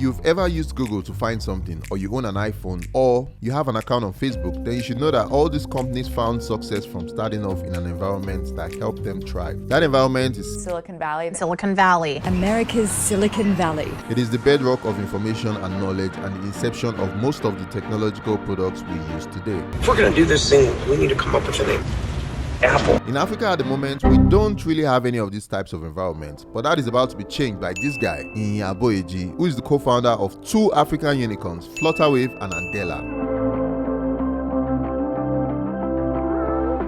you've ever used Google to find something, or you own an iPhone, or you have an account on Facebook, then you should know that all these companies found success from starting off in an environment that helped them thrive. That environment is Silicon Valley. Silicon Valley. America's Silicon Valley. It is the bedrock of information and knowledge and the inception of most of the technological products we use today. If we're going to do this thing, we need to come up with a name. Apple. In Africa at the moment, we don't really have any of these types of environments, but that is about to be changed by this guy, Iyin Aboyeji, who is the co-founder of two African unicorns, Flutter and Andela.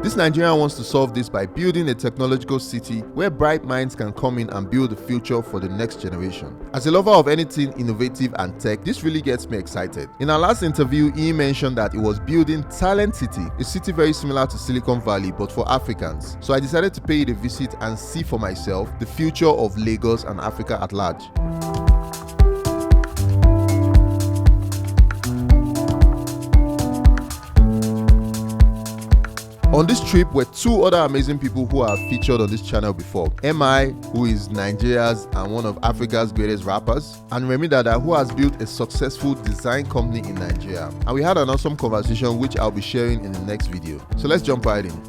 This Nigerian wants to solve this by building a technological city where bright minds can come in and build the future for the next generation. As a lover of anything innovative and tech, this really gets me excited. In our last interview, he mentioned that he was building Talent City, a city very similar to Silicon Valley but for Africans. So I decided to pay it a visit and see for myself the future of Lagos and Africa at large. On this trip were two other amazing people who are featured on this channel before. MI, who is Nigeria's and one of Africa's greatest rappers, and Remi Dada, who has built a successful design company in Nigeria. And we had an awesome conversation which I'll be sharing in the next video. So let's jump right in.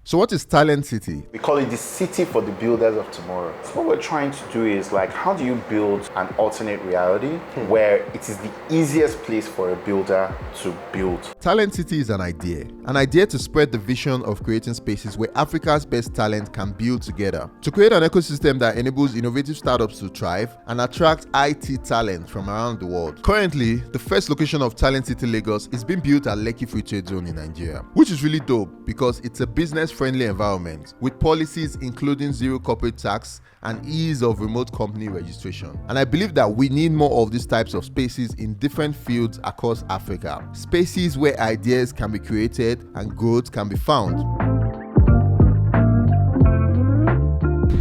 So what is Talent City? We call it the city for the builders of tomorrow. So what we're trying to do is like, how do you build an alternate reality where it is the easiest place for a builder to build? Talent City is an idea to spread the vision of creating spaces where Africa's best talent can build together. To create an ecosystem that enables innovative startups to thrive and attract IT talent from around the world. Currently, the first location of Talent City Lagos is being built at Lekki Free Trade Zone in Nigeria, which is really dope because it's a business-friendly environment with policies including zero corporate tax and ease of remote company registration. And I believe that we need more of these types of spaces in different fields across Africa. Spaces where ideas can be created and growth can be found.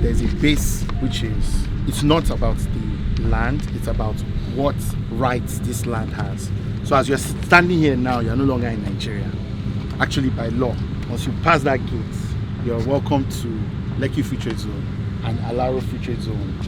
There's a base which is, it's not about the land, it's about what rights this land has. So as you're standing here now, you're no longer in Nigeria. Actually, by law, once you pass that gate, you're welcome to Lekki Free Trade Zone and Alaro Free Trade Zone,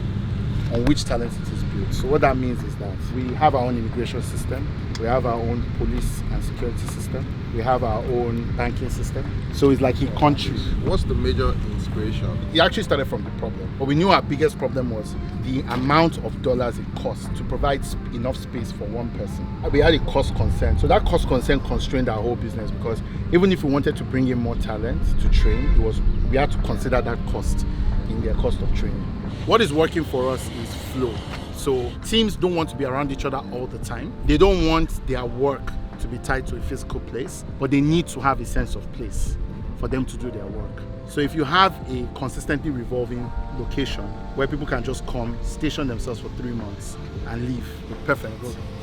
on which Talent City is built. So what that means is that we have our own immigration system, we have our own police and security system, we have our own banking system. So it's like a country. What's the major inspiration? It actually started from the problem. But we knew our biggest problem was the amount of dollars it costs to provide enough space for one person. We had a cost concern. So that cost concern constrained our whole business because even if we wanted to bring in more talent to train, we had to consider that cost in their cost of training. What is working for us is flow. So teams don't want to be around each other all the time. They don't want their work to be tied to a physical place, but they need to have a sense of place for them to do their work. So if you have a consistently revolving location where people can just come, station themselves for 3 months and leave, it's perfect.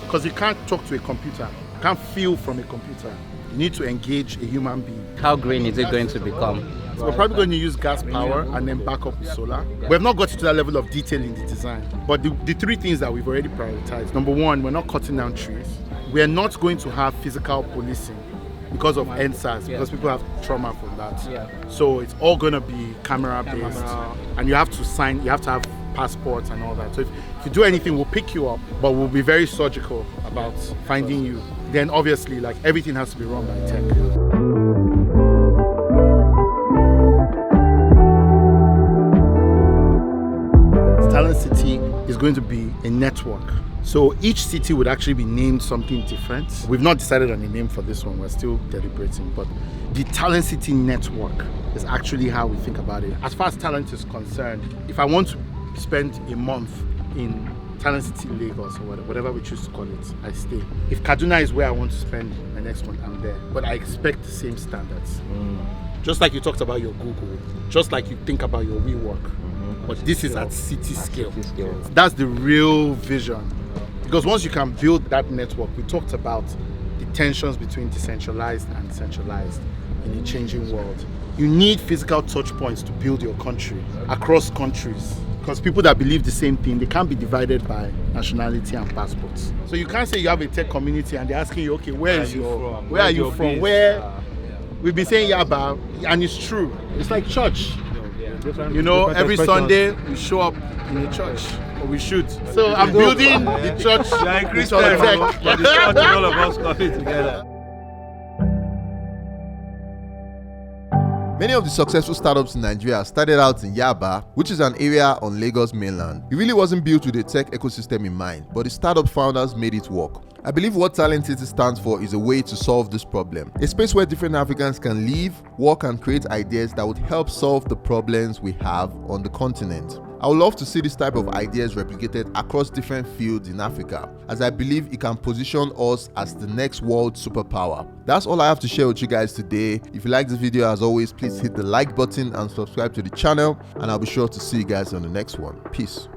Because you can't talk to a computer, you can't feel from a computer. You need to engage a human being. How green is it going to become? So we're probably going to use gas power and then back up with solar. We have not got to that level of detail in the design. But the three things that we've already prioritized. Number one, we're not cutting down trees. We're not going to have physical policing because of NSAS, because people have trauma from that. So it's all going to be camera based. And you have to have passports and all that. So if you do anything, we'll pick you up, but we'll be very surgical about finding you. Then obviously, like, everything has to be run by tech. Talent City is going to be a network. So each city would actually be named something different. We've not decided on a name for this one, we're still deliberating, but the Talent City network is actually how we think about it. As far as talent is concerned, if I want to spend a month in Talent City Lagos or whatever we choose to call it, I stay. If Kaduna is where I want to spend my next month, I'm there. But I expect the same standards. Just like you talked about your Google, just like you think about your WeWork. But this is at city scale. That's the real vision. Because once you can build that network, we talked about the tensions between decentralized and centralized in a changing world. You need physical touch points to build your country across countries. Because people that believe the same thing, they can't be divided by nationality and passports. So you can't say you have a tech community and they're asking you, okay, where are you from? We've been saying Yaba, and it's true. It's like church. You know, every Sunday we show up in a church. We should. So I'm building the church. Yeah, the Christian, church. but the church, all of us coming together. Many of the successful startups in Nigeria started out in Yaba, which is an area on Lagos mainland. It really wasn't built with a tech ecosystem in mind, but the startup founders made it work. I believe what Talent City stands for is a way to solve this problem. A space where different Africans can live, work, and create ideas that would help solve the problems we have on the continent. I would love to see this type of ideas replicated across different fields in Africa, as I believe it can position us as the next world superpower. That's all I have to share with you guys today. If you like this video, as always, please hit the like button and subscribe to the channel, and I'll be sure to see you guys on the next one. Peace.